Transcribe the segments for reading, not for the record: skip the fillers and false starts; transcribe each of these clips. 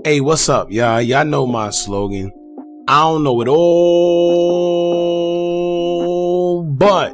Hey, what's up, y'all? Y'all know my slogan. I don't know it all, but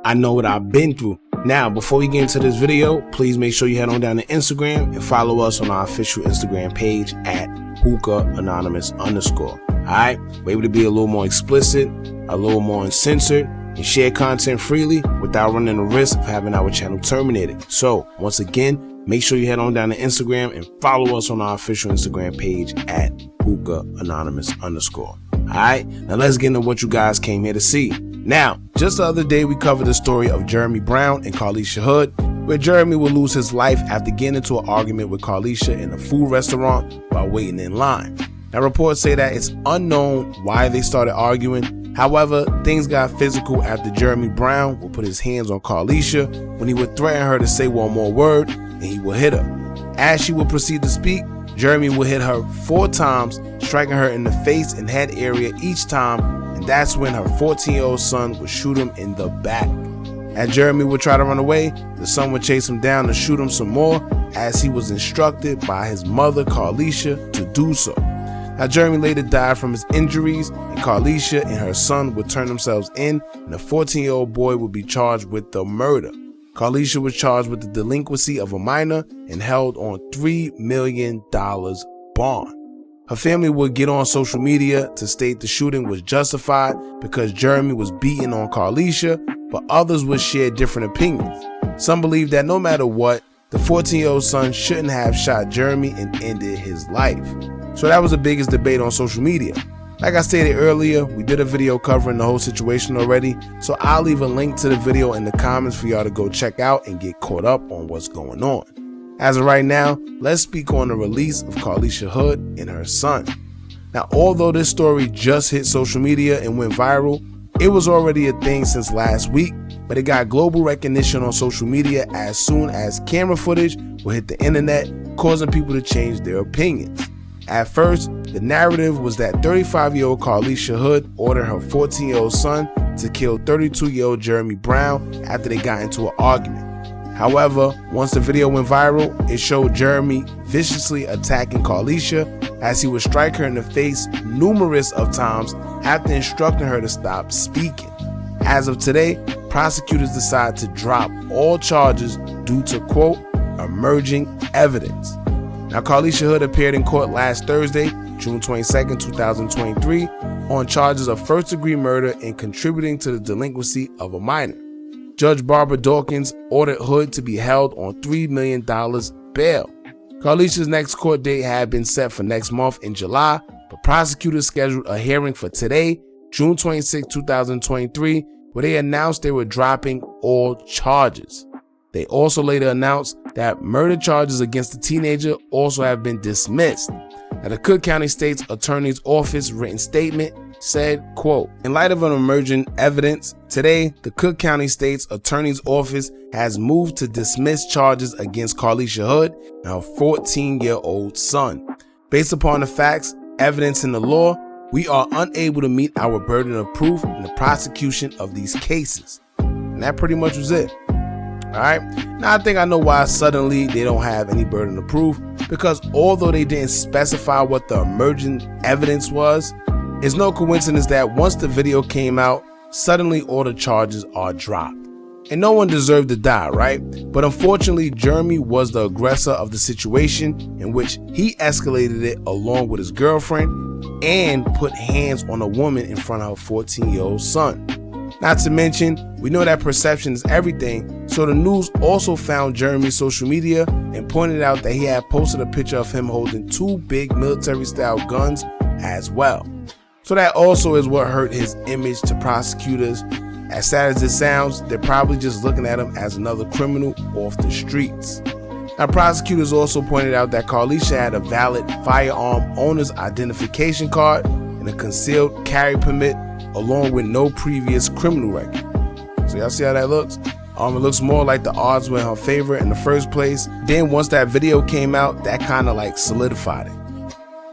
I know what I've been through. Now, before we get into this video, please make sure you head on down to Instagram and follow us on our official Instagram page at Hookah Anonymous _. Alright, we're able to be a little more explicit, a little more uncensored, and share content freely without running the risk of having our channel terminated. So, once again, make sure you head on down to Instagram and follow us on our official Instagram page at Hookah Anonymous _. Alright, now let's get into what you guys came here to see. Now, just the other day we covered the story of Jeremy Brown and Carlishia Hood, where Jeremy would lose his life after getting into an argument with Carlishia in a food restaurant while waiting in line. Now, reports say that it's unknown why they started arguing. However, things got physical after Jeremy Brown would put his hands on Carlishia when he would threaten her to say one more word and he would hit her. As she would proceed to speak, Jeremy would hit her 4 times, striking her in the face and head area each time, and that's when her 14-year-old son would shoot him in the back. As Jeremy would try to run away, the son would chase him down and shoot him some more, as he was instructed by his mother, Carlishia, to do so. Now, Jeremy later died from his injuries, and Carlishia and her son would turn themselves in, and the 14-year-old boy would be charged with the murder. Carlishia was charged with the delinquency of a minor and held on $3 million bond. Her family would get on social media to state the shooting was justified because Jeremy was beating on Carlishia, but others would share different opinions. Some believe that no matter what, the 14-year-old son shouldn't have shot Jeremy and ended his life. So that was the biggest debate on social media. Like I stated earlier, we did a video covering the whole situation already, so I'll leave a link to the video in the comments for y'all to go check out and get caught up on what's going on. As of right now, let's speak on the release of Carlishia Hood and her son. Now, although this story just hit social media and went viral, it was already a thing since last week, but it got global recognition on social media as soon as camera footage will hit the internet, causing people to change their opinions. At first, the narrative was that 35-year-old Carlishia Hood ordered her 14-year-old son to kill 32-year-old Jeremy Brown after they got into an argument. However, once the video went viral, it showed Jeremy viciously attacking Carlishia as he would strike her in the face numerous of times after instructing her to stop speaking. As of today, prosecutors decided to drop all charges due to, quote, emerging evidence. Now, Carlishia Hood appeared in court last Thursday, June 22, 2023, on charges of first-degree murder and contributing to the delinquency of a minor. Judge Barbara Dawkins ordered Hood to be held on $3 million bail. Carlishia's next court date had been set for next month in July, but prosecutors scheduled a hearing for today, June 26, 2023, where they announced they were dropping all charges. They also later announced that murder charges against the teenager also have been dismissed. Now, the Cook County State's Attorney's Office written statement said, quote, in light of an emerging evidence, today the Cook County State's Attorney's Office has moved to dismiss charges against Carlishia Hood and her 14-year-old son. Based upon the facts, evidence, and the law, we are unable to meet our burden of proof in the prosecution of these cases. And that pretty much was it. Alright, now I think I know why suddenly they don't have any burden of proof, because although they didn't specify what the emerging evidence was, it's no coincidence that once the video came out, suddenly all the charges are dropped. And no one deserved to die, right? But unfortunately, Jeremy was the aggressor of the situation, in which he escalated it along with his girlfriend and put hands on a woman in front of her 14-year-old son. Not to mention, we know that perception is everything, so the news also found Jeremy's social media and pointed out that he had posted a picture of him holding 2 big military-style guns as well. So that also is what hurt his image to prosecutors. As sad as it sounds, they're probably just looking at him as another criminal off the streets. Now, prosecutors also pointed out that Carlishia had a valid firearm owner's identification card and a concealed carry permit, along with no previous criminal record. So y'all see how that looks? It looks more like the odds were in her favor in the first place. Then once that video came out, that kind of like solidified it.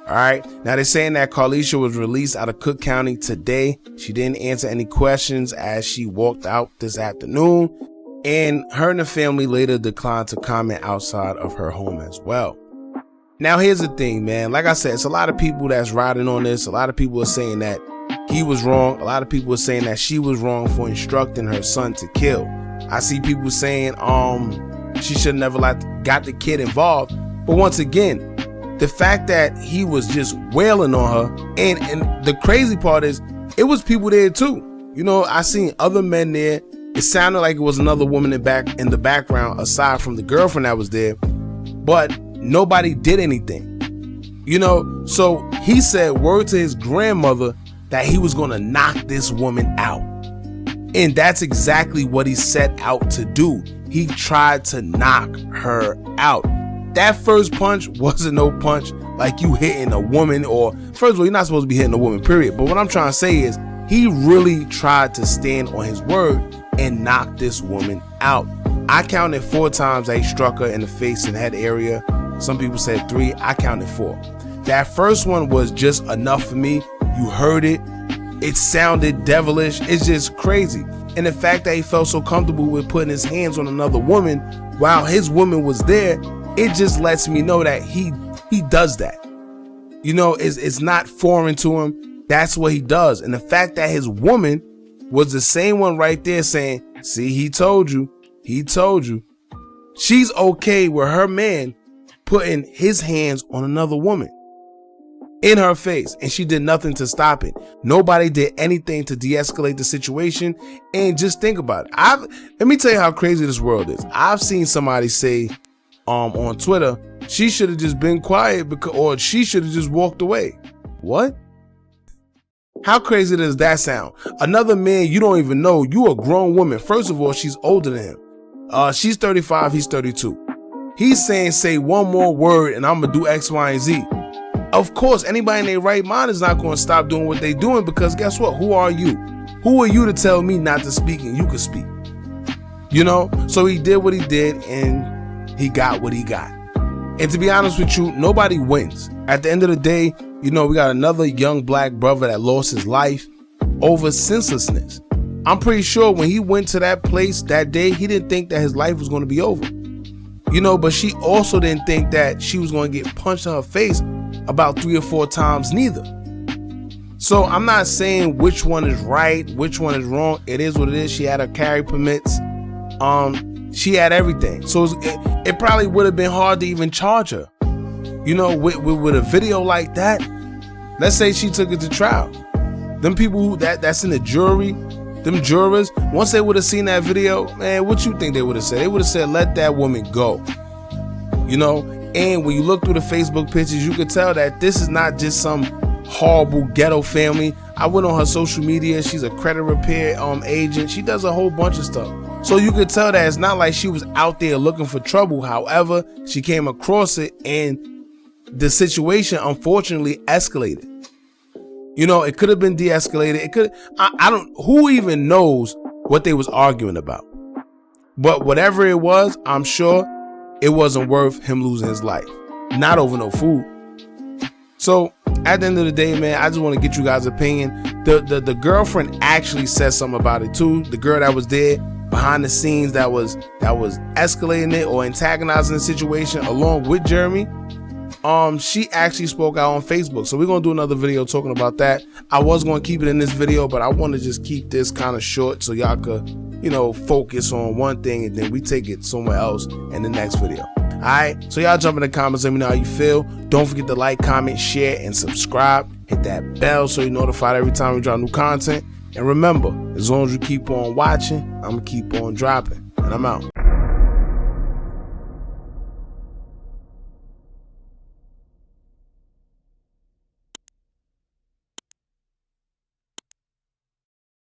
Alright, now they're saying that Carlishia was released out of Cook County today. She didn't answer any questions as she walked out this afternoon, and her and the family later declined to comment outside of her home as well. Now, here's the thing, man. Like I said, it's a lot of people that's riding on this. A lot of people are saying that he was wrong. A lot of people are saying that she was wrong for instructing her son to kill. I see people saying she should never got the kid involved. But once again, the fact that he was just wailing on her, and the crazy part is it was people there too. You know, I seen other men there. It sounded like it was another woman in the background aside from the girlfriend that was there, but nobody did anything. You know, so he said word to his grandmother that he was going to knock this woman out. And that's exactly what he set out to do. He tried to knock her out. That first punch wasn't no punch like you hitting a woman, or first of all, you're not supposed to be hitting a woman, period. But what I'm trying to say is he really tried to stand on his word and knock this woman out. I counted 4 times that he struck her in the face and head area. Some people said 3. I counted 4. That first one was just enough for me. You heard it. It sounded devilish. It's just crazy. And the fact that he felt so comfortable with putting his hands on another woman while his woman was there, it just lets me know that he does that. You know, it's not foreign to him. That's what he does. And the fact that his woman was the same one right there saying, see, he told you. He told you. She's okay with her man putting his hands on another woman in her face, and she did nothing to stop it. Nobody did anything to de-escalate the situation. And just think about it. Let me tell you how crazy this world is. I've seen somebody say on Twitter, she should have just been quiet or she should have just walked away. What? How crazy does that sound? Another man you don't even know, you a grown woman. First of all, she's older than him. She's 35, he's 32. He's saying, say one more word and I'm gonna do X, Y, and Z. Of course, anybody in their right mind is not going to stop doing what they're doing, because guess what? Who are you? Who are you to tell me not to speak and you can speak? You know? So he did what he did and he got what he got. And to be honest with you, nobody wins. At the end of the day, you know, we got another young black brother that lost his life over senselessness. I'm pretty sure when he went to that place that day, he didn't think that his life was going to be over. You know, but she also didn't think that she was going to get punched in her face about 3 or 4 times neither. So I'm not saying which one is right, which one is wrong. It is what it is. She had her carry permits. She had everything. So it probably would have been hard to even charge her. You know, with a video like that. Let's say she took it to trial. Them people that's in the jury, them jurors, once they would have seen that video, man, what you think they would have said? They would have said, let that woman go. You know, and when you look through the Facebook pictures, you could tell that this is not just some horrible ghetto family. I went on her social media. She's a credit repair agent. She does a whole bunch of stuff. So you could tell that it's not like she was out there looking for trouble. However, she came across it and the situation unfortunately escalated. You know, it could have been de-escalated. It could, who even knows what they was arguing about? But whatever it was, I'm sure it wasn't worth him losing his life. Not over no food. So at the end of the day, man, I just want to get you guys' opinion. The girlfriend actually said something about it too. The girl that was there behind the scenes that was escalating it or antagonizing the situation along with Jeremy. She actually spoke out on Facebook. So we're going to do another video talking about that. I was going to keep it in this video, but I want to just keep this kind of short so y'all could, you know, focus on one thing and then we take it somewhere else in the next video. All right. So y'all jump in the comments. Let me know how you feel. Don't forget to like, comment, share, and subscribe. Hit that bell so you're notified every time we drop new content. And remember, as long as you keep on watching, I'm going to keep on dropping. And I'm out.